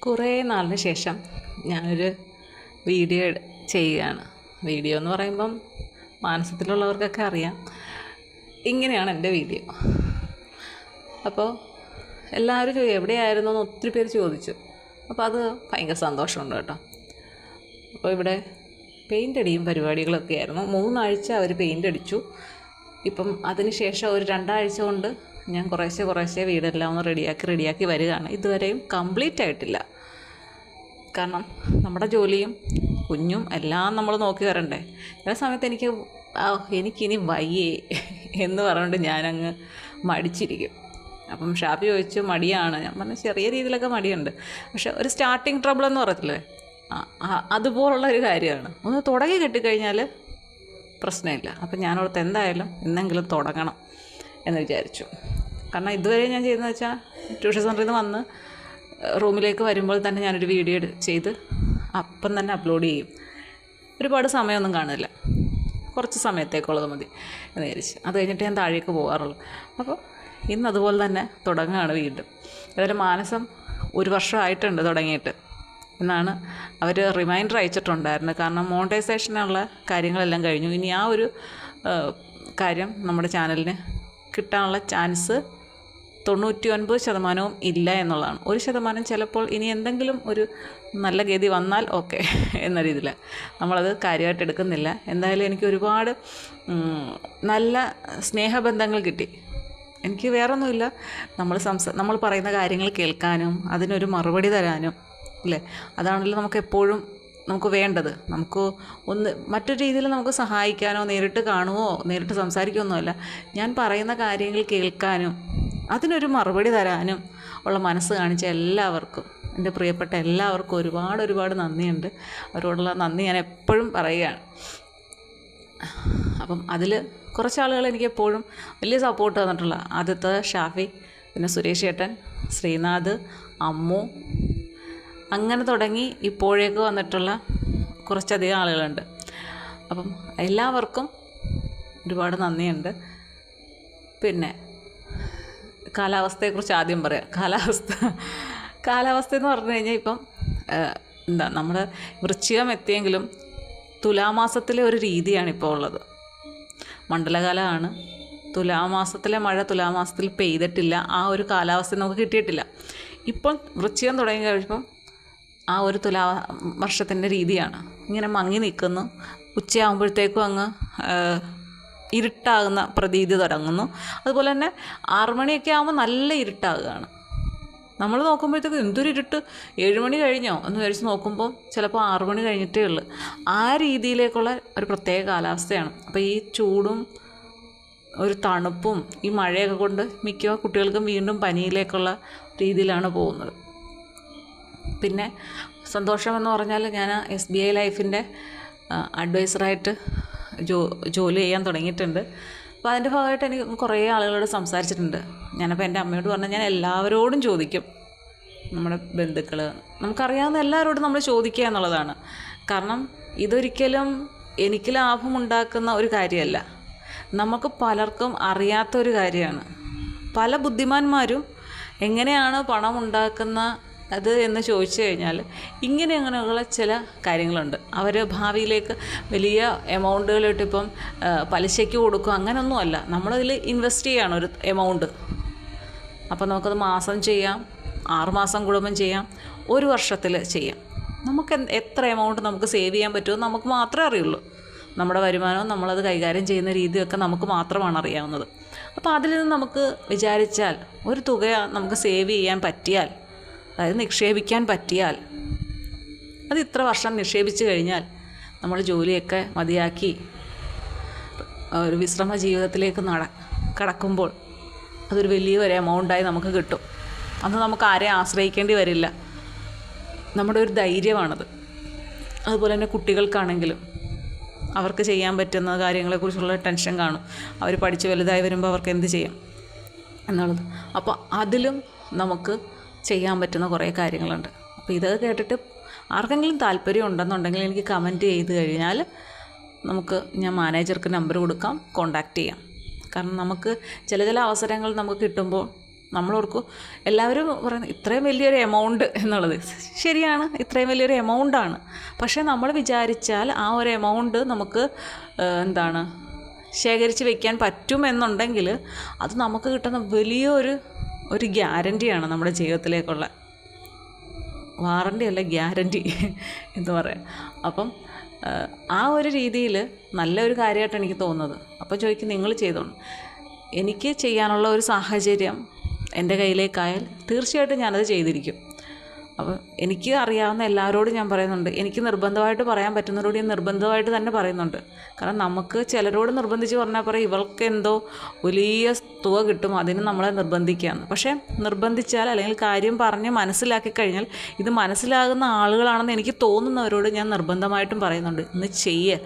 കുറേ നാളിന് ശേഷം ഞാനൊരു വീഡിയോ ചെയ്യുകയാണ്. വീഡിയോ എന്ന് പറയുമ്പം മാനസത്തിലുള്ളവർക്കൊക്കെ അറിയാം. ഇങ്ങനെയാണ് എൻ്റെ വീഡിയോ. അപ്പോൾ എല്ലാവരും എവിടെയായിരുന്നു എന്ന് ഒത്തിരി പേര് ചോദിച്ചു. അപ്പോൾ അത് ഭയങ്കര സന്തോഷമുണ്ട് കേട്ടോ. അപ്പോൾ ഇവിടെ പെയിൻ്റ് അടിയും പരിപാടികളൊക്കെ ആയിരുന്നു. 3 ആഴ്ച അവർ പെയിൻ്റ് അടിച്ചു. ഇപ്പം അതിന് ശേഷം ഒരു 2 ആഴ്ച കൊണ്ട് ഞാൻ കുറേശ്ശെ വീടെല്ലാം ഒന്ന് റെഡിയാക്കി വരികയാണ്. ഇതുവരെയും കംപ്ലീറ്റ് ആയിട്ടില്ല. കാരണം നമ്മുടെ ജോലിയും കുഞ്ഞും എല്ലാം നമ്മൾ നോക്കി വരണ്ടേ. ചില സമയത്ത് എനിക്കിനി വയ്യേ എന്ന് പറഞ്ഞുകൊണ്ട് ഞാനങ്ങ് മടിച്ചിരിക്കും. അപ്പം ഷാപ്പി ചോദിച്ചു മടിയാണ്. ഞാൻ പറഞ്ഞു ചെറിയ രീതിയിലൊക്കെ മടിയുണ്ട്, പക്ഷെ ഒരു സ്റ്റാർട്ടിങ് ട്രബിൾ എന്ന് പറയത്തില്ലേ, അതുപോലുള്ള ഒരു കാര്യമാണ്. ഒന്ന് തുടങ്ങി കിട്ടിക്കഴിഞ്ഞാൽ പ്രശ്നമില്ല. അപ്പം ഞാനോർത്ത് എന്തായാലും എന്തെങ്കിലും തുടങ്ങണം എന്ന് വിചാരിച്ചു. കാരണം ഇതുവരെ ഞാൻ ചെയ്യുന്നത് വെച്ചാൽ ട്യൂഷൻ സെൻ്ററിൽ നിന്ന് വന്ന് റൂമിലേക്ക് വരുമ്പോൾ തന്നെ ഞാനൊരു വീഡിയോ ചെയ്ത് അപ്പം തന്നെ അപ്ലോഡ് ചെയ്യും. ഒരുപാട് സമയമൊന്നും കാണില്ല, കുറച്ച് സമയത്തേക്കുള്ളത് മതി എന്ന് വിചാരിച്ച് അത് കഴിഞ്ഞിട്ട് ഞാൻ താഴേക്ക് പോകാറുള്ളൂ. അപ്പോൾ ഇന്ന് അതുപോലെ തന്നെ തുടങ്ങുകയാണ് വീണ്ടും. അതുപോലെ മാനസം 1 വർഷമായിട്ടുണ്ട് തുടങ്ങിയിട്ട് എന്നാണ് അവർ റിമൈൻഡർ അയച്ചിട്ടുണ്ടായിരുന്നു. കാരണം മോണിറ്റൈസേഷനുള്ള കാര്യങ്ങളെല്ലാം കഴിഞ്ഞു. ഇനി ആ ഒരു കാര്യം നമ്മുടെ ചാനലിന് കിട്ടാനുള്ള ചാൻസ് 99% ഇല്ല എന്നുള്ളതാണ്. 1% ചിലപ്പോൾ ഇനി എന്തെങ്കിലും ഒരു നല്ല ഗതി വന്നാൽ ഓക്കെ എന്ന രീതിയിൽ നമ്മളത് കാര്യമായിട്ട് എടുക്കുന്നില്ല. എന്തായാലും എനിക്ക് ഒരുപാട് നല്ല സ്നേഹബന്ധങ്ങൾ കിട്ടി. എനിക്ക് വേറൊന്നുമില്ല, നമ്മൾ പറയുന്ന കാര്യങ്ങൾ കേൾക്കാനും അതിനൊരു മറുപടി തരാനും അല്ലേ, അതാണല്ലോ നമുക്ക് വേണ്ടത്. നമുക്ക് മറ്റൊരു രീതിയിൽ നമുക്ക് സഹായിക്കാനോ നേരിട്ട് കാണുമോ നേരിട്ട് സംസാരിക്കുമൊന്നുമല്ല, ഞാൻ പറയുന്ന കാര്യങ്ങൾ കേൾക്കാനും അതിനൊരു മറുപടി തരാനും ഉള്ള മനസ്സ് കാണിച്ച എല്ലാവർക്കും, എൻ്റെ പ്രിയപ്പെട്ട എല്ലാവർക്കും ഒരുപാട് നന്ദിയുണ്ട്. അവരോടുള്ള നന്ദി ഞാൻ എപ്പോഴും പറയുകയാണ്. അപ്പം അതിൽ കുറച്ച് ആളുകൾ എനിക്ക് എപ്പോഴും വലിയ സപ്പോർട്ട് തന്നിട്ടുള്ള ആദ്യത്തെ ഷാഫി, പിന്നെ സുരേഷ് ചേട്ടൻ, ശ്രീനാഥ്, അമ്മു, അങ്ങനെ തുടങ്ങി ഇപ്പോഴേക്ക് വന്നിട്ടുള്ള കുറച്ചധികം ആളുകളുണ്ട്. അപ്പം എല്ലാവർക്കും ഒരുപാട് നന്ദിയുണ്ട്. പിന്നെ കാലാവസ്ഥയെക്കുറിച്ച് ആദ്യം പറയാം. കാലാവസ്ഥ എന്ന് പറഞ്ഞു കഴിഞ്ഞാൽ ഇപ്പം നമ്മുടെ വൃശ്ചികം എത്തിയെങ്കിലും തുലാമാസത്തിലെ ഒരു രീതിയാണ് ഇപ്പോൾ ഉള്ളത്. മണ്ഡലകാലമാണ്. തുലാമാസത്തിലെ മഴ തുലാമാസത്തിൽ പെയ്തിട്ടില്ല. ആ ഒരു കാലാവസ്ഥ നമുക്ക് കിട്ടിയിട്ടില്ല. ഇപ്പം വൃശ്ചികം തുടങ്ങി കഴിയുമ്പം ആ ഒരു വർഷത്തിൻ്റെ രീതിയാണ്. ഇങ്ങനെ മങ്ങി നിൽക്കുന്നു. ഉച്ചയാകുമ്പോഴത്തേക്കും അങ്ങ് ഇരുട്ടാകുന്ന പ്രതീതി തുടങ്ങുന്നു. അതുപോലെ തന്നെ 6 മണിയൊക്കെ ആകുമ്പോൾ നല്ല ഇരുട്ടാകുകയാണ്. നമ്മൾ നോക്കുമ്പോഴത്തേക്കും എന്തൊരു ഇരുട്ട്, 7 മണി കഴിഞ്ഞോ എന്ന് വിചാരിച്ച് നോക്കുമ്പോൾ ചിലപ്പോൾ 6 മണി കഴിഞ്ഞിട്ടേ ഉള്ളൂ. ആ രീതിയിലേക്കുള്ള ഒരു പ്രത്യേക കാലാവസ്ഥയാണ്. അപ്പോൾ ഈ ചൂടും ഒരു തണുപ്പും ഈ മഴയൊക്കെ കൊണ്ട് മിക്ക കുട്ടികൾക്കും വീണ്ടും പനിയിലേക്കുള്ള രീതിയിലാണ് പോകുന്നത്. പിന്നെ സന്തോഷമെന്ന് പറഞ്ഞാൽ ഞാൻ SBI ലൈഫിൻ്റെ അഡ്വൈസറായിട്ട് ജോലി ചെയ്യാൻ തുടങ്ങിയിട്ടുണ്ട്. അപ്പോൾ അതിൻ്റെ ഭാഗമായിട്ട് എനിക്ക് കുറേ ആളുകളോട് സംസാരിച്ചിട്ടുണ്ട്. ഞാനപ്പോൾ എൻ്റെ അമ്മയോട് പറഞ്ഞാൽ ഞാൻ എല്ലാവരോടും ചോദിക്കും. നമ്മുടെ ബന്ധുക്കൾ, നമുക്കറിയാവുന്ന എല്ലാവരോടും നമ്മൾ ചോദിക്കുക എന്നുള്ളതാണ്. കാരണം ഇതൊരിക്കലും എനിക്ക് ലാഭമുണ്ടാക്കുന്ന ഒരു കാര്യമല്ല, നമുക്ക് പലർക്കും അറിയാത്തൊരു കാര്യമാണ്. പല ബുദ്ധിമാന്മാരും എങ്ങനെയാണ് പണം ഉണ്ടാക്കുന്ന അത് എന്ന് ചോദിച്ചു കഴിഞ്ഞാൽ അങ്ങനെയുള്ള ചില കാര്യങ്ങളുണ്ട്. അവർ ഭാവിയിലേക്ക് വലിയ എമൗണ്ടുകളിട്ട് ഇപ്പം പലിശയ്ക്ക് കൊടുക്കും, അങ്ങനെയൊന്നുമല്ല. നമ്മളതിൽ ഇൻവെസ്റ്റ് ചെയ്യാണ് ഒരു എമൗണ്ട്. അപ്പോൾ നമുക്കത് മാസം ചെയ്യാം, 6 മാസം കൂടുമ്പം ചെയ്യാം, 1 വർഷത്തിൽ ചെയ്യാം. നമുക്ക് എത്ര എമൗണ്ട് നമുക്ക് സേവ് ചെയ്യാൻ പറ്റുമോ നമുക്ക് മാത്രമേ അറിയുള്ളൂ. നമ്മുടെ വരുമാനവും നമ്മളത് കൈകാര്യം ചെയ്യുന്ന രീതിയൊക്കെ നമുക്ക് മാത്രമാണ് അറിയാവുന്നത്. അപ്പോൾ അതിൽ നിന്ന് നമുക്ക് വിചാരിച്ചാൽ ഒരു തുക നമുക്ക് സേവ് ചെയ്യാൻ പറ്റിയാൽ, അതായത് നിക്ഷേപിക്കാൻ പറ്റിയാൽ, അത് ഇത്ര വർഷം നിക്ഷേപിച്ച് കഴിഞ്ഞാൽ നമ്മൾ ജോലിയൊക്കെ മതിയാക്കി ഒരു വിശ്രമ ജീവിതത്തിലേക്ക് കടക്കുമ്പോൾ അതൊരു വലിയൊരു എമൗണ്ടായി നമുക്ക് കിട്ടും. അന്ന് നമുക്ക് ആരെയും ആശ്രയിക്കേണ്ടി വരില്ല. നമ്മുടെ ഒരു ധൈര്യമാണത്. അതുപോലെ തന്നെ കുട്ടികൾക്കാണെങ്കിലും അവർക്ക് ചെയ്യാൻ പറ്റുന്ന കാര്യങ്ങളെക്കുറിച്ചുള്ള ടെൻഷൻ കാണും. അവർ പഠിച്ച് വലുതായി വരുമ്പോൾ അവർക്ക് എന്ത് ചെയ്യാം എന്നുള്ളത്. അപ്പോൾ അതിലും നമുക്ക് ചെയ്യാൻ പറ്റുന്ന കുറേ കാര്യങ്ങളുണ്ട്. അപ്പോൾ ഇതൊക്കെ കേട്ടിട്ട് ആർക്കെങ്കിലും താല്പര്യം ഉണ്ടെന്നുണ്ടെങ്കിൽ എനിക്ക് കമൻറ്റ് ചെയ്ത് കഴിഞ്ഞാൽ ഞാൻ മാനേജർക്ക് നമ്പർ കൊടുക്കാം, കോണ്ടാക്റ്റ് ചെയ്യാം. കാരണം നമുക്ക് ചില അവസരങ്ങൾ നമുക്ക് കിട്ടുമ്പോൾ നമ്മളോർക്കും എല്ലാവരും പറയുന്നത് ഇത്രയും വലിയൊരു എമൗണ്ട് എന്നുള്ളത് ശരിയാണ്, ഇത്രയും വലിയൊരു എമൗണ്ടാണ്. പക്ഷേ നമ്മൾ വിചാരിച്ചാൽ ആ ഒരു എമൗണ്ട് നമുക്ക് ശേഖരിച്ച് വയ്ക്കാൻ പറ്റുമെന്നുണ്ടെങ്കിൽ അത് നമുക്ക് കിട്ടുന്ന വലിയൊരു ഗ്യാരൻറ്റിയാണ് നമ്മുടെ ജീവിതത്തിലേക്കുള്ള. വാറണ്ടി അല്ല, ഗ്യാരൻറ്റി എന്ന് പറയാം. അപ്പം ആ ഒരു രീതിയിൽ നല്ലൊരു കാര്യമായിട്ട് എനിക്ക് തോന്നുന്നത്. അപ്പോൾ ചോദിക്കും നിങ്ങൾ ചെയ്തോളൂ. എനിക്ക് ചെയ്യാനുള്ള ഒരു സാഹചര്യം എൻ്റെ കയ്യിലേക്കായാൽ തീർച്ചയായിട്ടും ഞാനത് ചെയ്തിരിക്കും. അപ്പോൾ എനിക്ക് അറിയാവുന്ന എല്ലാവരോടും ഞാൻ പറയുന്നുണ്ട്, എനിക്ക് നിർബന്ധമായിട്ട് പറയാൻ പറ്റുന്നവരോട് ഞാൻ നിർബന്ധമായിട്ട് തന്നെ പറയുന്നുണ്ട്. കാരണം നമുക്ക് ചിലരോട് നിർബന്ധിച്ച് പറഞ്ഞാൽ പറയും ഇവൾക്ക് എന്തോ വലിയ തുക കിട്ടും, അതിന് നമ്മളെ നിർബന്ധിക്കുകയാണ്. പക്ഷേ നിർബന്ധിച്ചാൽ അല്ലെങ്കിൽ കാര്യം പറഞ്ഞ് മനസ്സിലാക്കി കഴിഞ്ഞാൽ ഇത് മനസ്സിലാകുന്ന ആളുകളാണെന്ന് എനിക്ക് തോന്നുന്നവരോട് ഞാൻ നിർബന്ധമായിട്ടും പറയുന്നുണ്ട് ഇന്ന് ചെയ്യ്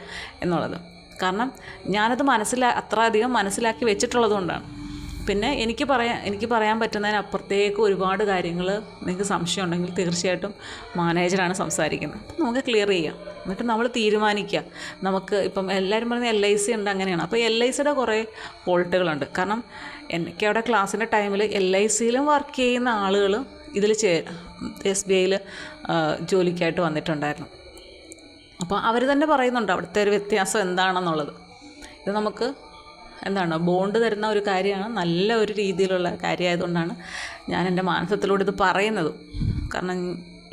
എന്നുള്ളത്. കാരണം ഞാനത് അത്ര അധികം മനസ്സിലാക്കി വെച്ചിട്ടുള്ളത് കൊണ്ടാണ്. പിന്നെ എനിക്ക് പറയാൻ പറ്റുന്നതിനപ്പുറത്തേക്ക് ഒരുപാട് കാര്യങ്ങൾ നിങ്ങൾക്ക് സംശയം ഉണ്ടെങ്കിൽ തീർച്ചയായിട്ടും മാനേജറാണ് സംസാരിക്കുന്നത്. അപ്പം നമുക്ക് ക്ലിയർ ചെയ്യാം. എന്നിട്ട് നമ്മൾ തീരുമാനിക്കുക. നമുക്ക് ഇപ്പം എല്ലാവരും പറയുന്നത് LIC ഉണ്ട്, അങ്ങനെയാണ്. അപ്പോൾ LICയുടെ കുറേ ഫോൾട്ടുകളുണ്ട്. കാരണം എനിക്ക് അവിടെ ക്ലാസ്സിൻ്റെ ടൈമിൽ LICയിലും വർക്ക് ചെയ്യുന്ന ആളുകൾ ഇതിൽ SBIയിൽ ജോലിക്കായിട്ട് വന്നിട്ടുണ്ടായിരുന്നു. അപ്പോൾ അവർ തന്നെ പറയുന്നുണ്ട് അവിടുത്തെ ഒരു വ്യത്യാസം എന്താണെന്നുള്ളത്. ഇത് നമുക്ക് ബോണ്ട് തരുന്ന ഒരു കാര്യമാണ്, നല്ല ഒരു രീതിയിലുള്ള കാര്യമായതുകൊണ്ടാണ് ഞാൻ എൻ്റെ മാനസത്തിലൂടെ ഇത് പറയുന്നതും. കാരണം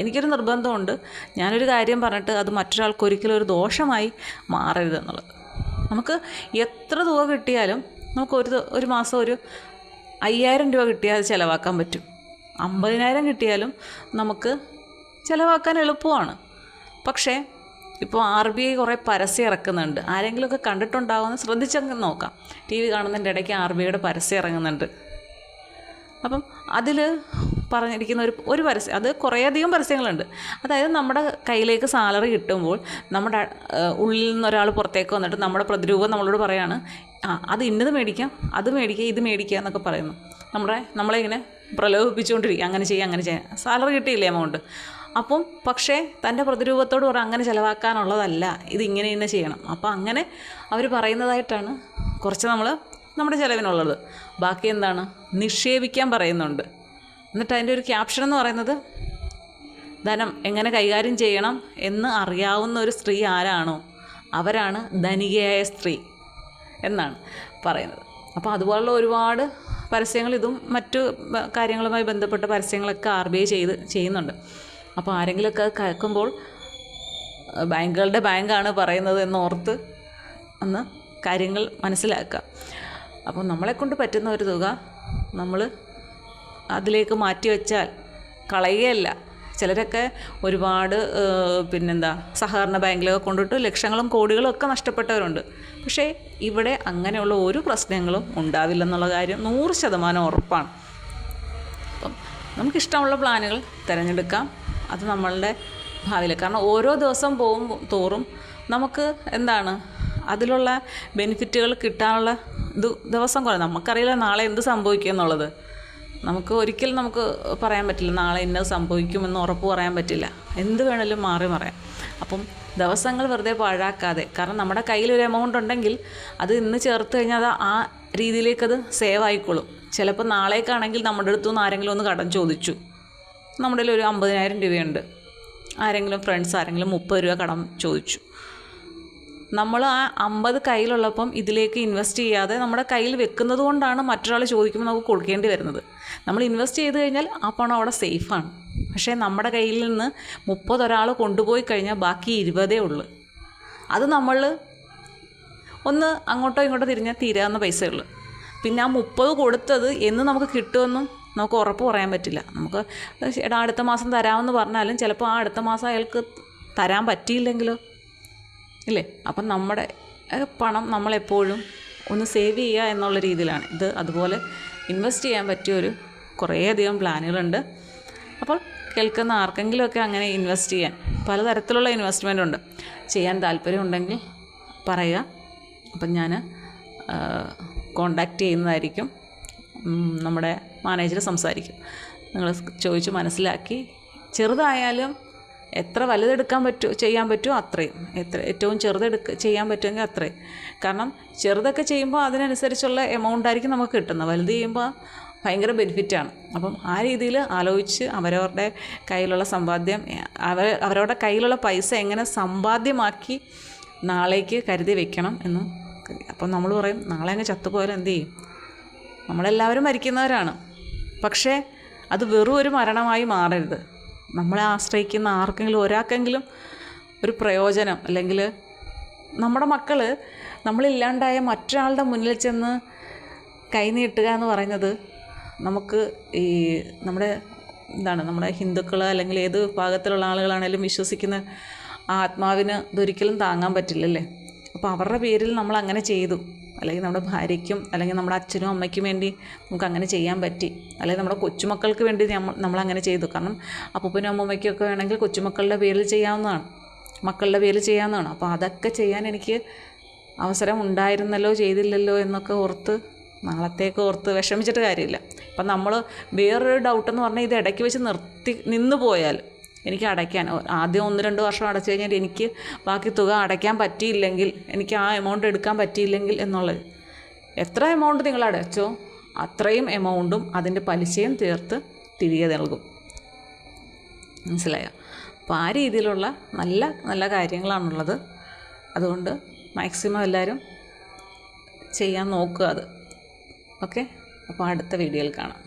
എനിക്കൊരു നിർബന്ധമുണ്ട്, ഞാനൊരു കാര്യം പറഞ്ഞിട്ട് അത് മറ്റൊരാൾക്ക് ഒരിക്കലും ഒരു ദോഷമായി മാറരുതെന്നുള്ളത്. നമുക്ക് എത്ര തുക കിട്ടിയാലും നമുക്ക് ഒരു മാസം ഒരു 5000 രൂപ കിട്ടിയാൽ അത് ചിലവാക്കാൻ പറ്റും. 50,000 കിട്ടിയാലും നമുക്ക് ചിലവാക്കാൻ എളുപ്പമാണ്. പക്ഷേ ഇപ്പോൾ RBI കുറേ പരസ്യം ഇറക്കുന്നുണ്ട്. ആരെങ്കിലുമൊക്കെ കണ്ടിട്ടുണ്ടാകുമെന്ന് ശ്രദ്ധിച്ചങ്ങ് നോക്കാം. TV കാണുന്നതിൻ്റെ ഇടയ്ക്ക് RBIയുടെ പരസ്യം ഇറങ്ങുന്നുണ്ട്. അപ്പം അതിൽ പറഞ്ഞിരിക്കുന്ന ഒരു പരസ്യം, അത് കുറേയധികം പരസ്യങ്ങളുണ്ട്. അതായത് നമ്മുടെ കയ്യിലേക്ക് സാലറി കിട്ടുമ്പോൾ നമ്മുടെ ഉള്ളിൽ നിന്ന് ഒരാൾ പുറത്തേക്ക് വന്നിട്ട് നമ്മുടെ പ്രതിരൂപം നമ്മളോട് പറയാണ് അത് ഇന്നത് മേടിക്കാം, അത് മേടിക്കുക, ഇത് മേടിക്കുക എന്നൊക്കെ പറയുന്നു. നമ്മളെ ഇങ്ങനെ പ്രലോഭിപ്പിച്ചുകൊണ്ടിരിക്കുക, അങ്ങനെ ചെയ്യാം. സാലറി കിട്ടിയില്ലേ എമൗണ്ട്. അപ്പം പക്ഷേ തൻ്റെ പ്രതിരൂപത്തോട് പറഞ്ഞാൽ അങ്ങനെ ചിലവാക്കാനുള്ളതല്ല, ഇതിങ്ങനെ തന്നെ ചെയ്യണം. അപ്പോൾ അങ്ങനെ അവർ പറയുന്നതായിട്ടാണ് കുറച്ച് നമ്മുടെ ചിലവിനുള്ളത്. ബാക്കി നിക്ഷേപിക്കാൻ പറയുന്നുണ്ട്. എന്നിട്ട് അതിൻ്റെ ഒരു ക്യാപ്ഷൻ എന്ന് പറയുന്നത് ധനം എങ്ങനെ കൈകാര്യം ചെയ്യണം എന്ന് അറിയാവുന്ന ഒരു സ്ത്രീ ആരാണോ അവരാണ് ധനികയായ സ്ത്രീ എന്നാണ് പറയുന്നത്. അപ്പോൾ അതുപോലുള്ള ഒരുപാട് പരസ്യങ്ങൾ, ഇതും മറ്റു കാര്യങ്ങളുമായി ബന്ധപ്പെട്ട പരസ്യങ്ങളൊക്കെ RBI ചെയ്യുന്നുണ്ട്. അപ്പോൾ ആരെങ്കിലുമൊക്കെ കേൾക്കുമ്പോൾ ബാങ്കുകളുടെ ബാങ്കാണ് പറയുന്നത് എന്നോർത്ത് ഒന്ന് കാര്യങ്ങൾ മനസ്സിലാക്കുക. അപ്പോൾ നമ്മളെക്കൊണ്ട് പറ്റുന്ന ഒരു തുക നമ്മൾ അതിലേക്ക് മാറ്റി വെച്ചാൽ കളയുകയല്ല. ചിലരൊക്കെ ഒരുപാട് സഹകരണ ബാങ്കിലൊക്കെ കൊണ്ടിട്ട് ലക്ഷങ്ങളും കോടികളും ഒക്കെ നഷ്ടപ്പെട്ടവരുണ്ട്. പക്ഷേ ഇവിടെ അങ്ങനെയുള്ള ഒരു പ്രശ്നങ്ങളും ഉണ്ടാവില്ലെന്നുള്ള കാര്യം 100% ഉറപ്പാണ്. അപ്പം നമുക്കിഷ്ടമുള്ള പ്ലാനുകൾ തിരഞ്ഞെടുക്കാം. അത് നമ്മളുടെ ഭാവിയിൽ, കാരണം ഓരോ ദിവസം തോറും നമുക്ക് അതിലുള്ള ബെനിഫിറ്റുകൾ കിട്ടാനുള്ള ദിവസം കുറേ. നമുക്കറിയില്ല നാളെ എന്ത് സംഭവിക്കും എന്നുള്ളത്. നമുക്ക് പറയാൻ പറ്റില്ല നാളെ ഇന്നത് സംഭവിക്കുമെന്ന് ഉറപ്പ് പറയാൻ പറ്റില്ല. എന്ത് വേണമെങ്കിലും മാറി പറയാം. അപ്പം ദിവസങ്ങൾ വെറുതെ പാഴാക്കാതെ, കാരണം നമ്മുടെ കയ്യിലൊരു എമൗണ്ട് ഉണ്ടെങ്കിൽ അത് ഇന്ന് ചേർത്ത് കഴിഞ്ഞാൽ അത് ആ രീതിയിലേക്കത് സേവ് ആയിക്കോളും. ചിലപ്പോൾ നാളേക്കാണെങ്കിൽ നമ്മുടെ അടുത്തുനിന്ന് ആരെങ്കിലും ഒന്ന് കടം ചോദിച്ചു, നമ്മുടെ ഒരു 50,000 രൂപയുണ്ട്, ആരെങ്കിലും ഫ്രണ്ട്സ് 30 രൂപ കടം ചോദിച്ചു. നമ്മൾ ആ 50 കയ്യിലുള്ളപ്പം ഇതിലേക്ക് ഇൻവെസ്റ്റ് ചെയ്യാതെ നമ്മുടെ കയ്യിൽ വെക്കുന്നത് കൊണ്ടാണ് മറ്റൊരാൾ ചോദിക്കുമ്പോൾ നമുക്ക് കൊടുക്കേണ്ടി വരുന്നത്. നമ്മൾ ഇൻവെസ്റ്റ് ചെയ്ത് കഴിഞ്ഞാൽ ആ പണം അവിടെ സേഫാണ്. പക്ഷേ നമ്മുടെ കയ്യിൽ നിന്ന് 30 ഒരാൾ കൊണ്ടുപോയി കഴിഞ്ഞാൽ ബാക്കി 20 ഉള്ളൂ. അത് നമ്മൾ ഒന്ന് അങ്ങോട്ടോ ഇങ്ങോട്ടോ തിരിഞ്ഞാൽ തീരാവുന്ന പൈസയുള്ളൂ. പിന്നെ ആ 30 കൊടുത്തത് എന്ന് നമുക്ക് കിട്ടുമെന്നും നമുക്ക് ഉറപ്പ് പറയാൻ പറ്റില്ല. നമുക്ക് അടുത്ത മാസം തരാമെന്ന് പറഞ്ഞാലും ചിലപ്പോൾ ആ അടുത്ത മാസം അയാൾക്ക് തരാൻ പറ്റിയില്ലെങ്കിലോ, ഇല്ലേ? അപ്പം നമ്മുടെ പണം നമ്മളെപ്പോഴും ഒന്ന് സേവ് ചെയ്യുക എന്നുള്ള രീതിയിലാണ് ഇത്. അതുപോലെ ഇൻവെസ്റ്റ് ചെയ്യാൻ പറ്റിയൊരു കുറേയധികം പ്ലാനുകളുണ്ട്. അപ്പോൾ കേൾക്കുന്ന ആർക്കെങ്കിലുമൊക്കെ അങ്ങനെ ഇൻവെസ്റ്റ് ചെയ്യാൻ പലതരത്തിലുള്ള ഇൻവെസ്റ്റ്മെൻ്റ് ഉണ്ട്. ചെയ്യാൻ താല്പര്യമുണ്ടെങ്കിൽ പറയുക. അപ്പം ഞാൻ കോണ്ടാക്റ്റ് ചെയ്യുന്നതായിരിക്കും. നമ്മുടെ മാനേജർ സംസാരിക്കും. നിങ്ങൾ ചോദിച്ച് മനസ്സിലാക്കി ചെറുതായാലും എത്ര വലുതെടുക്കാൻ ചെയ്യാൻ പറ്റുമോ അത്രയും, ഏറ്റവും ചെയ്യാൻ പറ്റുമെങ്കിൽ അത്രയും. കാരണം ചെറുതൊക്കെ ചെയ്യുമ്പോൾ അതിനനുസരിച്ചുള്ള എമൗണ്ട് ആയിരിക്കും നമുക്ക് കിട്ടുന്നത്. വലുത് ചെയ്യുമ്പോൾ ഭയങ്കര ബെനിഫിറ്റാണ്. അപ്പം ആ രീതിയിൽ ആലോചിച്ച് അവരവരുടെ കയ്യിലുള്ള സമ്പാദ്യം അവരവരുടെ കയ്യിലുള്ള പൈസ എങ്ങനെ സമ്പാദ്യമാക്കി നാളേക്ക് കരുതി വെക്കണം എന്ന്. അപ്പം നമ്മൾ പറയും നാളെ അങ്ങ് ചത്തുപോയാൽ എന്ത് ചെയ്യും? നമ്മളെല്ലാവരും മരിക്കുന്നവരാണ്. പക്ഷേ അത് വെറും ഒരു മരണമായി മാറരുത്. നമ്മളെ ആശ്രയിക്കുന്ന ആർക്കെങ്കിലും ഒരാൾക്കെങ്കിലും ഒരു പ്രയോജനം, അല്ലെങ്കിൽ നമ്മുടെ മക്കൾ നമ്മളില്ലാണ്ടായ മറ്റൊരാളുടെ മുന്നിൽ ചെന്ന് കൈനീട്ടുക എന്ന് പറയുന്നത് നമുക്ക് ഈ നമ്മുടെ ഹിന്ദുക്കൾ അല്ലെങ്കിൽ ഏത് വിഭാഗത്തിലുള്ള ആളുകളാണെങ്കിലും വിശ്വസിക്കുന്ന ആത്മാവിന് ഇതൊരിക്കലും താങ്ങാൻ പറ്റില്ലല്ലേ. അപ്പോൾ അവരുടെ പേരിൽ നമ്മൾ അങ്ങനെ ചെയ്തു, അല്ലെങ്കിൽ നമ്മുടെ ഭാര്യയ്ക്കും അല്ലെങ്കിൽ നമ്മുടെ അച്ഛനും അമ്മയ്ക്കും വേണ്ടി നമുക്ക് അങ്ങനെ ചെയ്യാൻ പറ്റി, അല്ലെങ്കിൽ നമ്മുടെ കൊച്ചുമക്കൾക്ക് വേണ്ടി നമ്മളങ്ങനെ ചെയ്തു. കാരണം അപ്പൂപ്പനും അമ്മൂമ്മയ്ക്കൊക്കെ വേണമെങ്കിൽ കൊച്ചുമക്കളുടെ പേരിൽ ചെയ്യാവുന്നതാണ്, മക്കളുടെ പേരിൽ ചെയ്യാവുന്നതാണ്. അപ്പോൾ അതൊക്കെ ചെയ്യാൻ എനിക്ക് അവസരം ഉണ്ടായിരുന്നല്ലോ, ചെയ്തില്ലല്ലോ എന്നൊക്കെ ഓർത്ത് നാളത്തേക്ക് ഓർത്ത് വിഷമിച്ചിട്ട് കാര്യമില്ല. അപ്പം നമ്മൾ വേറൊരു ഡൗട്ടെന്ന് പറഞ്ഞാൽ ഇത് ഇടയ്ക്ക് വെച്ച് നിന്ന് പോയാൽ എനിക്ക് അടയ്ക്കാൻ ആദ്യം 1-2 വർഷം അടച്ചു കഴിഞ്ഞാൽ എനിക്ക് ബാക്കി തുക അടയ്ക്കാൻ പറ്റിയില്ലെങ്കിൽ, എനിക്ക് ആ എമൗണ്ട് എടുക്കാൻ പറ്റിയില്ലെങ്കിൽ എന്നുള്ളത്, എത്ര എമൗണ്ട് നിങ്ങൾ അടച്ചോ അത്രയും എമൗണ്ടും അതിൻ്റെ പലിശയും ചേർത്ത് തിരികെ നൽകും. മനസ്സിലായോ? അപ്പോൾ ആ രീതിയിലുള്ള നല്ല നല്ല കാര്യങ്ങളാണുള്ളത്. അതുകൊണ്ട് മാക്സിമം എല്ലാവരും ചെയ്യാൻ നോക്കുക അത്. ഓക്കെ, അപ്പോൾ അടുത്ത വീഡിയോയിൽ കാണാം.